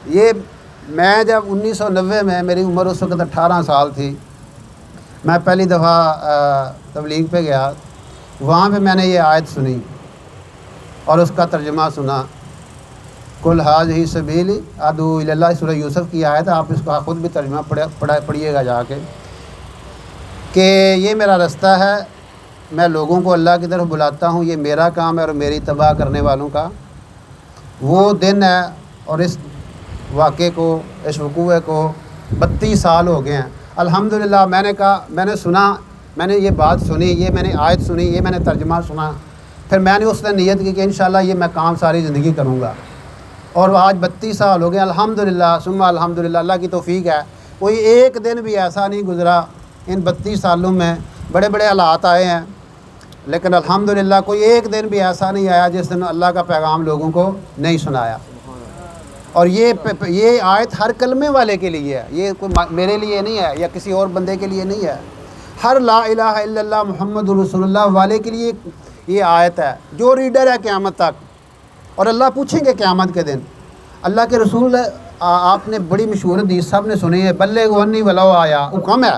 یہ میں جب 1990 میں میری عمر اس وقت 18 سال تھی، میں پہلی دفعہ تبلیغ پہ گیا، وہاں پہ میں نے یہ آیت سنی اور اس کا ترجمہ سنا، کل ھذہ سبیلی ادعو الی اللہ، سورہ یوسف کی آیت ہے، آپ اس کا خود بھی ترجمہ پڑھیے گا جا کے، کہ یہ میرا رستہ ہے، میں لوگوں کو اللہ کی طرف بلاتا ہوں، یہ میرا کام ہے اور میری اتباع کرنے والوں کا وہ دن ہے۔ اور اس واقعے کو، اس وقوعے کو 32 سال ہو گئے ہیں الحمدللہ۔ میں نے کہا، میں نے سنا، میں نے یہ بات سنی، یہ میں نے آیت سنی، یہ میں نے ترجمہ سنا، پھر میں نے اس نے نیت کی کہ انشاءاللہ یہ میں کام ساری زندگی کروں گا، اور آج 32 سال ہو گئے الحمدللہ ثم الحمدللہ۔ اللہ کی توفیق ہے، کوئی ایک دن بھی ایسا نہیں گزرا ان 32 سالوں میں، بڑے بڑے حالات آئے ہیں لیکن الحمدللہ کوئی ایک دن بھی ایسا نہیں آیا جس دن اللہ کا پیغام لوگوں کو نہیں سنایا۔ اور یہ آیت ہر کلمے والے کے لیے ہے، یہ کوئی میرے لیے نہیں ہے یا کسی اور بندے کے لیے نہیں ہے، ہر لا الہ الا اللہ محمد رسول اللہ والے کے لیے یہ آیت ہے، جو ریڈر ہے قیامت تک۔ اور اللہ پوچھیں گے قیامت کے دن، اللہ کے رسول آپ نے بڑی مشہور حدیث سب نے سنی ہے، بلغ عنی ولو آیا، حکم ہے